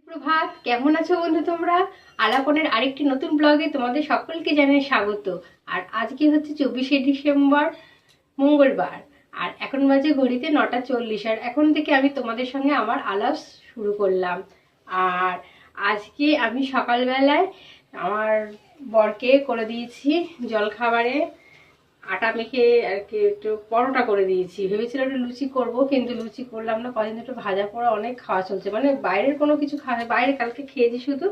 সুপ্রভাত, কেমন আছো বন্ধু তোমরা? আলাপনের আরেকটি নতুন ব্লগে তোমাদের সকলকে জানাই স্বাগত। আর আজকে হচ্ছে 24শে ডিসেম্বর, মঙ্গলবার। আর এখন বাজে ঘড়িতে 9টা 40। আর এখন থেকে আমি তোমাদের সঙ্গে আমার আলাপ শুরু করলাম। আর আজকে আমি সকালবেলায় আমার বরকে করে দিয়েছি জলখাবারে আটা মেখে আর কি একটু পরোটা করে দিয়েছি। ভেবেছিলাম একটু লুচি করব, কিন্তু লুচি করলাম না। কদিন একটু ভাজা পোড়া অনেক খাওয়া চলছে, মানে বাইরের কোনো কিছু খাওয়া, বাইরে কালকে খেয়েছি শুধু।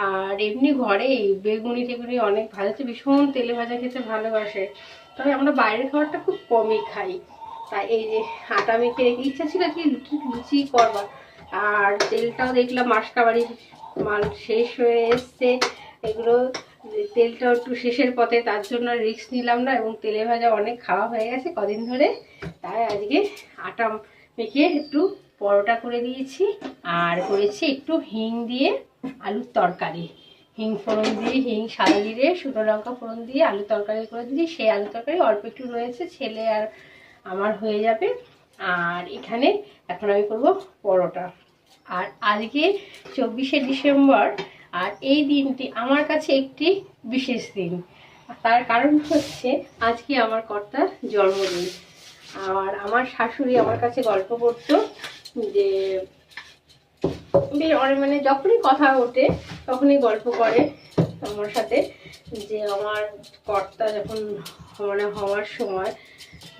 আর এমনি ঘরেই বেগুনি টেগুনি অনেক ভাজাচ্ছে, ভীষণ তেলে ভাজা খেতে ভালোবাসে। তবে আমরা বাইরের খাবারটা খুব কমই খাই। তাই এই যে আটা মেখে রেখে ইচ্ছা ছিল কি লুচি করবার। আর তেলটাও দেখলাম মাসকাবাড়ির মাল শেষ হয়ে এসছে। এগুলো তেলটাও একটু শেষের পথে, তার জন্য রিস্ক নিলাম না, এবং তেলে ভাজা অনেক খাওয়া হয়ে গেছে কদিন ধরে। তাই আজকে আটা মেখে একটু পরোটা করে দিয়েছি। আর করেছি একটু হিং দিয়ে আলুর তরকারি। হিং ফোড়ন দিয়ে, হিং সাদা জিরে শুকনো লঙ্কা ফোড়ন দিয়ে আলু তরকারি করে দিয়েছি। সেই আলু তরকারি অল্প একটু রয়েছে, ছেলে আর আমার হয়ে যাবে। আর এখানে এখন আমি করবো পরোটা। আর আজকে 24শে ডিসেম্বর। আর এই দিনটি আমার কাছে একটি বিশেষ দিন। তার কারণ হচ্ছে আজকে আমার কর্তার জন্মদিন। আর আমার শাশুড়ি আমার কাছে গল্প করতো যে অনেক, মানে যখনই কথা ওঠে তখনই গল্প করে আমার সাথে, যে আমার কর্তা যখন মানে হওয়ার সময়,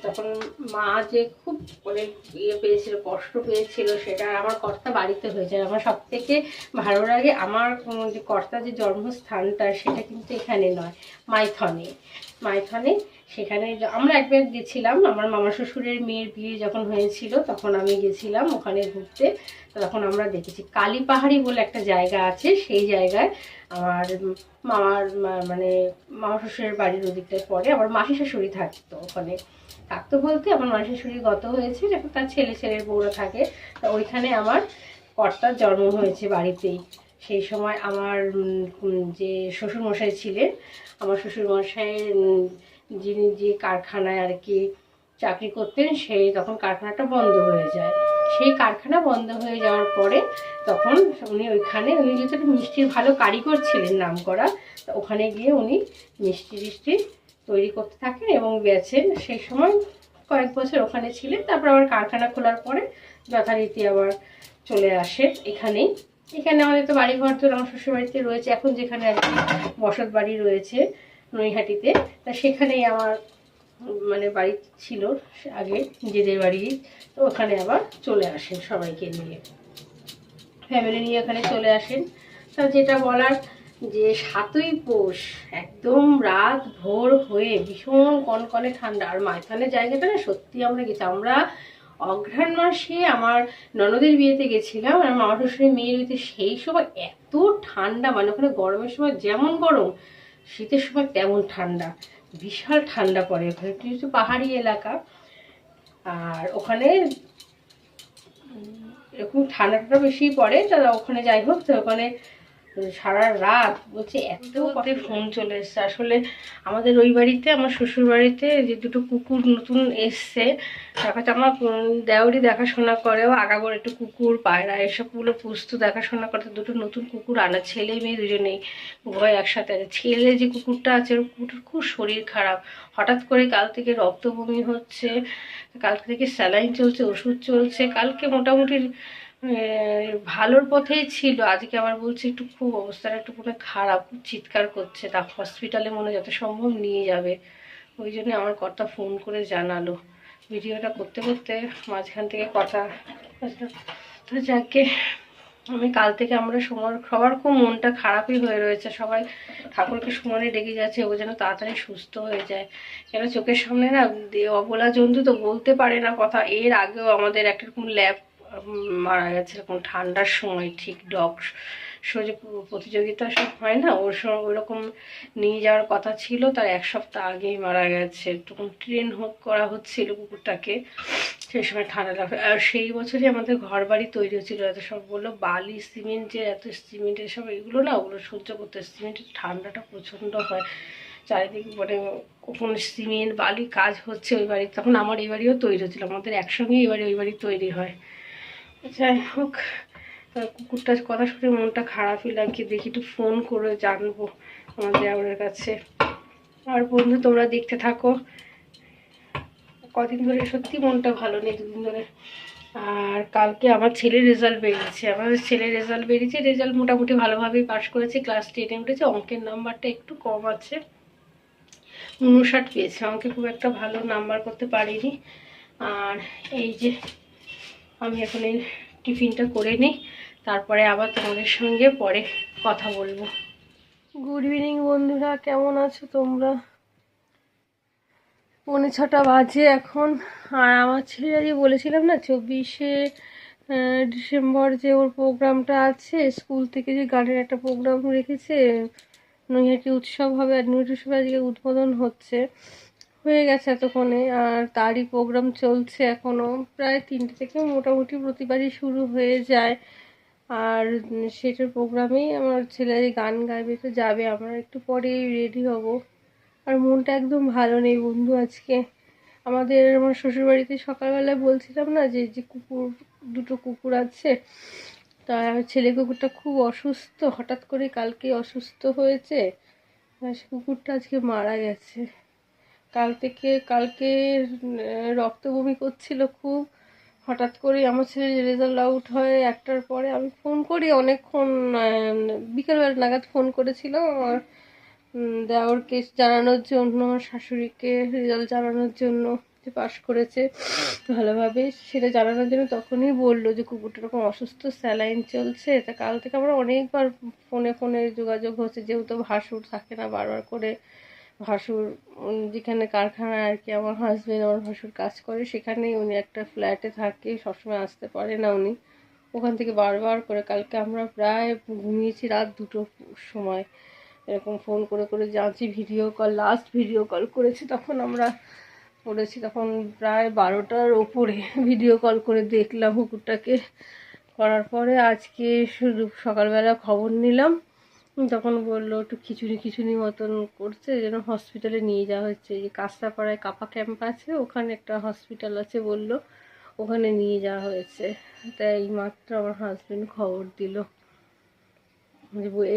তখন মা যে খুব মানে ইয়ে পেয়েছিল, কষ্ট পেয়েছিল, সেটা আমার কর্তা বাড়িতে হয়েছে। আমার সব থেকে ভালো লাগে আমার যে কর্তার যে জন্মস্থানটা, সেটা কিন্তু এখানে নয়, মাইথনে। মাইথনে সেখানে আমরা একবার গেছিলাম, আমার মামা শ্বশুরের মেয়ের বিয়ে যখন হয়েছিল তখন আমি গেছিলাম ওখানে ঘুরতে। তখন আমরা দেখেছি কালী পাহাড়ি বলে একটা জায়গা আছে, সেই জায়গায় আমার মামার মানে মামা শ্বশুরের বাড়ির ওদিকটায় পরে আমার মাসি শাশুড়ি থাকতো ওখানে। থাকতো বলতে আমার মাসি শাশুড়ি গত হয়েছে, যখন তার ছেলের বউরা থাকে, তা ওইখানে আমার কর্তার জন্ম হয়েছে বাড়িতেই। সেই সময় আমার যে শ্বশুরমশাই ছিলেন, আমার শ্বশুরমশাইয়ের যিনি যে কারখানায় আর কি চাকরি করতেন, সেই তখন কারখানাটা বন্ধ হয়ে যায়। সেই কারখানা বন্ধ হয়ে যাওয়ার পরে তখন উনি উনি যেহেতু মিষ্টির ভালো কারিগর ছিলেন, নাম করা, ওখানে গিয়ে উনি মিষ্টি তৈরি করতে থাকেন এবং বেচেন। সেই সময় কয়েক বছর ওখানে ছিলেন, তারপর আবার কারখানা খোলার পরে যথারীতি আবার চলে আসে এখানেই। এখানে আমাদের তো বাড়িঘর তো আমার শ্বশুরবাড়িতে রয়েছে, এখন যেখানে আর কি বসত বাড়ি রয়েছে নৈহাটিতে, তা সেখানেই আমার মানে বাড়ি ছিল আগে, নিজেদের বাড়ি। তো ওখানে আবার চলে আসেন সবাইকে নিয়ে, ফ্যামিলি নিয়ে এখানে চলে আসেন। তা যেটা বলার, যে 7ই পৌষ একদম রাত ভোর হয়ে ভীষণ কনকনে ঠান্ডা। আর মাইথনের জায়গাটা না সত্যি, আমরা গেছি, আমরা অঘ্রাণ মাসে আমার ননদের বিয়েতে গেছিলাম, আর মামা শ্বশুরের মেয়ের বিয়েতে। সেই সময় এত ঠান্ডা, মানে ওখানে গরমের সময় যেমন গরম, শীতের সময় তেমন ঠান্ডা, বিশাল ঠান্ডা পড়ে ওখানে। একটু পাহাড়ি এলাকা, আর ওখানে এরকম ঠান্ডাটা বেশি পড়ে। তা ওখানে যাই হোক, তো ওখানে সারা রাত বলছে এত পথে ফোন চলে এসছে। আসলে আমাদের ওই বাড়িতে, আমার শ্বশুর বাড়িতে যে দুটো কুকুর নতুন এসছে, তারপরে আমার দেওয়ারি দেখাশোনা করেও, আগাগোড় একটু কুকুর পায়রা এসবগুলো পুষতো, দেখাশোনা করতে দুটো নতুন কুকুর আনা, ছেলে মেয়ে দুজনেই উভয় একসাথে আছে। ছেলে যে কুকুরটা আছে, ওর কুকুরটার খুব শরীর খারাপ, হঠাৎ করে কাল থেকে রক্ত বমি হচ্ছে, কালকে থেকে স্যালাইন চলছে, ওষুধ চলছে। কালকে মোটামুটি ভালোর পথেই ছিল, আজকে আবার বলছে একটু খুব অবস্থাটা একটু কোনো খারাপ, চিৎকার করছে, তা হসপিটালে মনে যত সম্ভব নিয়ে যাবে। ওই জন্য আমার কর্তা ফোন করে জানালো। ভিডিওটা করতে করতে মাঝখান থেকে কথা, তো যাকে আমি কাল থেকে আমরা সবার খুব মনটা খারাপই হয়ে রয়েছে। সবাই ঠাকুরকে সমানে ডেকে যাচ্ছে ও যেন তাড়াতাড়ি সুস্থ হয়ে যায়। কেন চোখের সামনে না অবলা জন্তু তো বলতে পারে না কথা। এর আগেও আমাদের একটা রকম ল্যাব মারা গেছে এরকম ঠান্ডার সময়, ঠিক ডগ শো যে প্রতিযোগিতা সব হয় না, ওর সময় ওরকম নিয়ে যাওয়ার কথা ছিল, তার 1 সপ্তাহ আগেই মারা গেছে। তখন ট্রেন করা হচ্ছিল কুকুরটাকে, সেই সময় ঠান্ডা লাগবে। আর সেই বছরই আমাদের ঘর বাড়ি তৈরি হচ্ছিলো। এত সব বললো বালি সিমেন্ট, যে এত সিমেন্ট এসব এগুলো না, ওগুলো সহ্য করতে, সিমেন্টের ঠান্ডাটা প্রচণ্ড হয় চারিদিকে, মানে কখন সিমেন্ট বালি কাজ হচ্ছে ওই বাড়ি। তখন আমার এই বাড়িও তৈরি হচ্ছিলো, আমাদের একসঙ্গে এই বাড়ি ওই বাড়ি তৈরি হয়। যাই হোক, কুকুরটার কথা শুনে মনটা খারাপই লাগছে, দেখি একটু ফোন করে জানবো আমার দেওরের কাছে। আর বন্ধু তোমরা দেখতে থাকো, কদিন ধরে সত্যি মনটা ভালো নেই, দুদিন ধরে। আর কালকে আমার ছেলের রেজাল্ট বেরিয়েছে, আমাদের ছেলের রেজাল্ট বেরিয়েছে, রেজাল্ট মোটামুটি ভালোভাবেই পাস করেছে, ক্লাস 10-এ উঠেছে। অঙ্কের নাম্বারটা একটু কম আছে, 59 পেয়েছে, অঙ্কে খুব একটা ভালো নাম্বার করতে পারিনি। আর এই যে আমি এখন এই টিফিনটা করে নিই, তারপরে আবার তোমাদের সঙ্গে পরে কথা বলবো। গুড ইভিনিং বন্ধুরা, কেমন আছো তোমরা? 6:45 বাজে এখন। আর আমার ছেলে আজকে বলেছিলাম না 24শে ডিসেম্বর যে ওর প্রোগ্রামটা আছে, স্কুল থেকে যে গানের একটা প্রোগ্রাম রেখেছে, নৈহাটি উৎসব হবে, আর নৈহাটি উৎসবে আজকে উদ্বোধন হচ্ছে, হয়ে গেছে এতক্ষণে। আর তারই প্রোগ্রাম চলছে এখনও, প্রায় 3টে থেকে মোটামুটি প্রতিবারই শুরু হয়ে যায়। আর সেটার প্রোগ্রামেই আমার ছেলে গান গাইবে, তো যাবে, আমরা একটু পরেই রেডি হব। আর মনটা একদম ভালো নেই বন্ধু আজকে। আমার শ্বশুরবাড়িতে সকালবেলায় বলছিলাম না যে দুটো কুকুর আছে, তা ছেলে কুকুরটা খুব অসুস্থ, হঠাৎ করে কালকে অসুস্থ হয়েছে, সে কুকুরটা আজকে মারা গেছে। কালকে রক্ত বমি করছিল খুব, হঠাৎ করে আমার ছেলের রেজাল্ট আউট হয় 1টার পরে, আমি ফোন করি অনেকক্ষণ, বিকেলবেলা নাগাদ ফোন করেছিলাম আমার দেওরকে জানানোর জন্য, আমার শাশুড়িকে রেজাল্ট জানানোর জন্য যে পাস করেছে ভালোভাবে, সেটা জানানোর জন্য। তখনই বললো যে কুকুরটা এরকম অসুস্থ, স্যালাইন চলছে। তা কাল থেকে আমরা অনেকবার ফোনে যোগাযোগ হচ্ছে, যেহেতু ভাসুর থাকে না, বারবার করে ভাসুর যেখানে কারখানায় আর কি আমার ভাসুর কাজ করে, সেখানেই উনি একটা ফ্ল্যাটে থাকে, সবসময় আসতে পারে না উনি, ওখান থেকে বারবার করে কালকে আমরা প্রায় ঘুমিয়েছি রাত 2টোর সময়, এরকম ফোন করে করে জানছি। লাস্ট ভিডিও কল করেছি তখন আমরা করেছি, তখন প্রায় 12টার ওপরে ভিডিও কল করে দেখলাম কুকুরটাকে। করার পরে আজকে শুধু সকালবেলা খবর নিলাম, তখন বললো একটু খিচুড়ি মতন করছে, যেন হসপিটালে নিয়ে যাওয়া হচ্ছে। যে কাঁচরাপাড়ায় কাপা ক্যাম্প আছে, ওখানে একটা হসপিটাল আছে বললো, ওখানে নিয়ে যাওয়া হয়েছে। তাই এইমাত্র আমার হাজবেন্ড খবর দিল,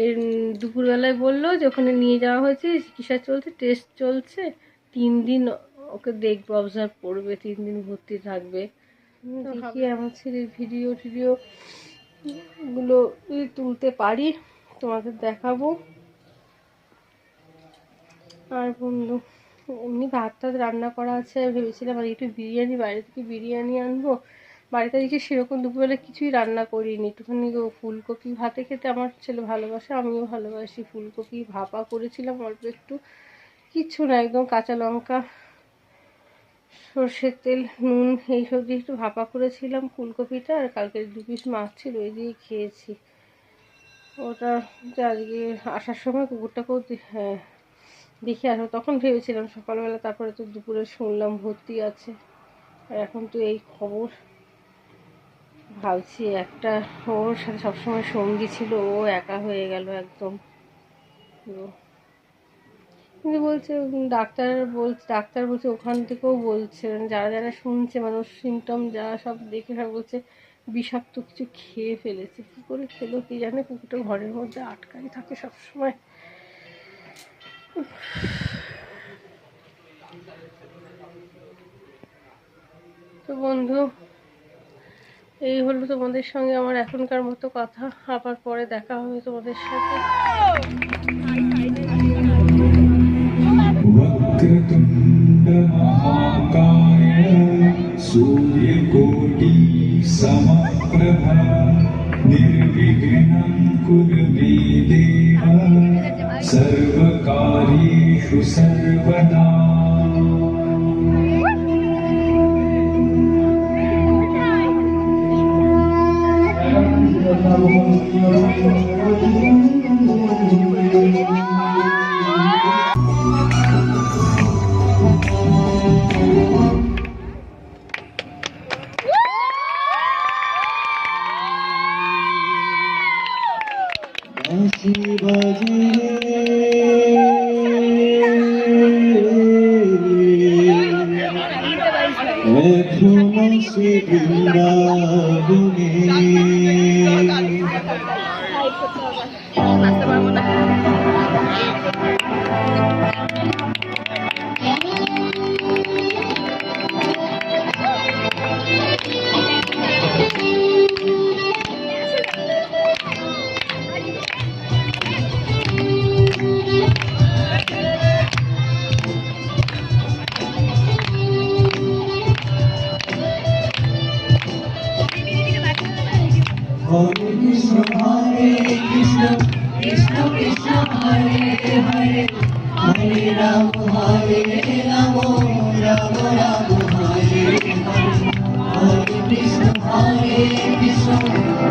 এর দুপুরবেলায় বললো যে ওখানে নিয়ে যাওয়া হয়েছে, চিকিৎসা চলছে, টেস্ট চলছে, 3 দিন ওকে দেখবে, অবজার্ভ করবে, 3 দিন ভর্তি থাকবে। দেখি আমার ছেলের ভিডিও গুলো তুলতে পারি তোমাদের দেখাবো। আর বন্ধু এমনি ভাত রান্না করা আছে, ভেবেছিলাম আর একটু বিরিয়ানি, বাইরে থেকে বিরিয়ানি আনবো। বাড়িতে দেখি সেরকম দুপুরবেলা কিছুই রান্না করিনি, একটুখানি ফুলকপি ভাতে খেতে আমার ছেলে ভালোবাসে, আমিও ভালোবাসি। ফুলকপি ভাপা করেছিলাম অল্প একটু, কিচ্ছু না, একদম কাঁচা লঙ্কা, সর্ষের তেল, নুন এইসব দিয়ে একটু ভাপা করেছিলাম ফুলকপিটা। আর কালকে 2 পিস মাছ ছিল, ওই দিয়েই খেয়েছি। ওটা আজকে আসার সময় কুকুরটাকেও দেখে আসবো, তখন ভেবেছিলাম সকালবেলা, তারপরে তো দুপুরে শুনলাম ভর্তি আছে। আর এখন তো এই খবর, ভাবছি একটা ওর সাথে সবসময় সঙ্গী ছিল, ও একা হয়ে গেল একদম। কিন্তু বলছে ডাক্তার বলছে ওখান থেকেও বলছে, যারা যারা শুনছে মানুষ সিমটম যা সব দেখে সব বলছে বিষাক্ত কিছু খেয়ে ফেলেছে। কী করে খেলো কি জানে, কুকুরটা ঘরের মধ্যে আটকাই থাকে সবসময়। তো বন্ধু এই হলো তোমাদের সঙ্গে আমার এখনকার মতো কথা, আবার পরে দেখা হবে তোমাদের সাথে। वक्रतुण्ड महाकाय सूर्यकोटि समप्रभा निर्विघ्नं कुरु मे देव सर्वकार्येषु सर्वदा। Hare Krishna Krishna Krishna Hare Hare Hare Rama Rama Rama Hare Hare Hare Krishna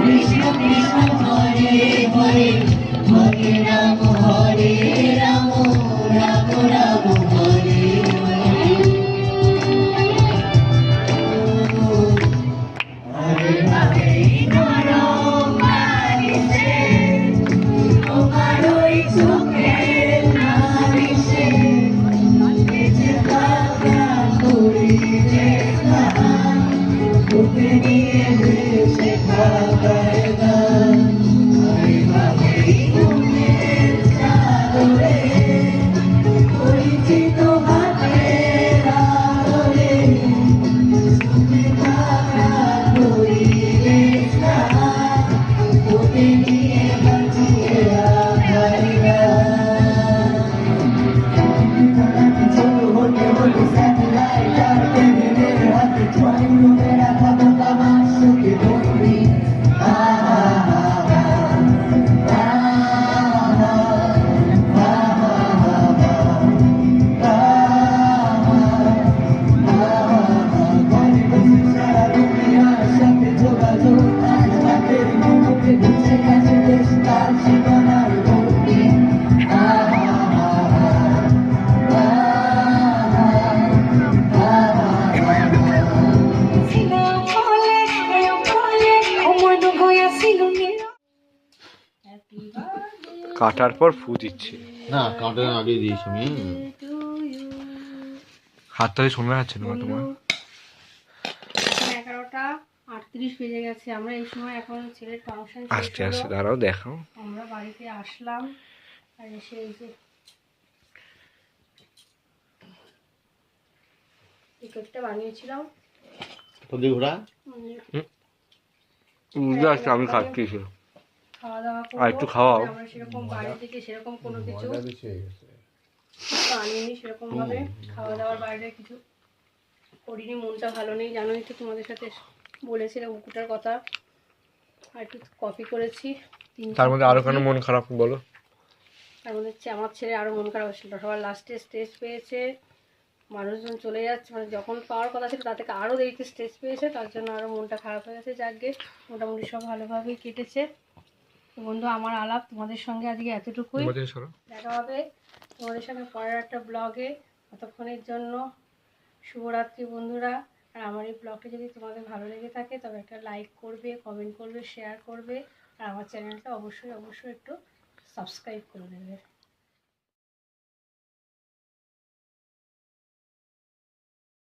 Krishna Krishna Hare Hare Hare Rama Rama Rama Hare Hare Hare Hare Noro Marise Omaroi Suke Marise Eche Baba Kori Jesa Upeni Eche Baba Eda Hare Hare Umer Sadore Orichito Hate Radore কাটার পর ফু দিচ্ছে না কাঁটা আগে দিয়েছি আমি হাত তালে শোনা যাচ্ছে না তোমার 11:38 বেজে গেছে। আমরা এই সময় এখন ছেলের ফাংশন আস্তে আস্তে দাঁড়াও দেখাও আমরা বাড়িতে আসলাম আর এসে এই যে এই কেকটা বানিয়েছিলাম তো দিয়ে ঘোরা বুঝতে পারছি আমি খাচ্ছি খাওয়া দাওয়া আর একটু খাওয়াও। আমরা সেরকম বাইরে থেকে সেরকম কোনো কিছু আনিনি, সেরকম ভাবে খাওয়া দাওয়ার বাইরে কিছু করিনি। মনটা ভালো নেই, জানোই তো, তোমাদের সাথে বলেছিলাম উকুটার কথা। আর একটু কফি করেছি, তার মধ্যে আরো কেন মন খারাপ বলো? তার মধ্যে আমার ছেলে আরও মন খারাপ হচ্ছিল। সবার লাস্টে স্টেজ পেয়েছে, মানুষজন চলে যাচ্ছে, মানে যখন পাওয়ার কথা ছিল তার থেকে আরও দেরিতে স্টেজ পেয়েছে, তার জন্য আরও মনটা খারাপ হয়ে গেছে। যাকে মোটামুটি সব ভালোভাবেই কেটেছে। তো বন্ধু, আমার আলাপ তোমাদের সঙ্গে আজকে এতটুকুই। দেখা হবে তোমাদের সঙ্গে পরের একটা ব্লগে। ততক্ষণের জন্য শুভরাত্রি বন্ধুরা। আর আমার এই ব্লগটা যদি তোমাদের ভালো লেগে থাকে তবে একটা লাইক করবে, কমেন্ট করবে, শেয়ার করবে, আর আমার চ্যানেলটা অবশ্যই একটু সাবস্ক্রাইব করে দেবে।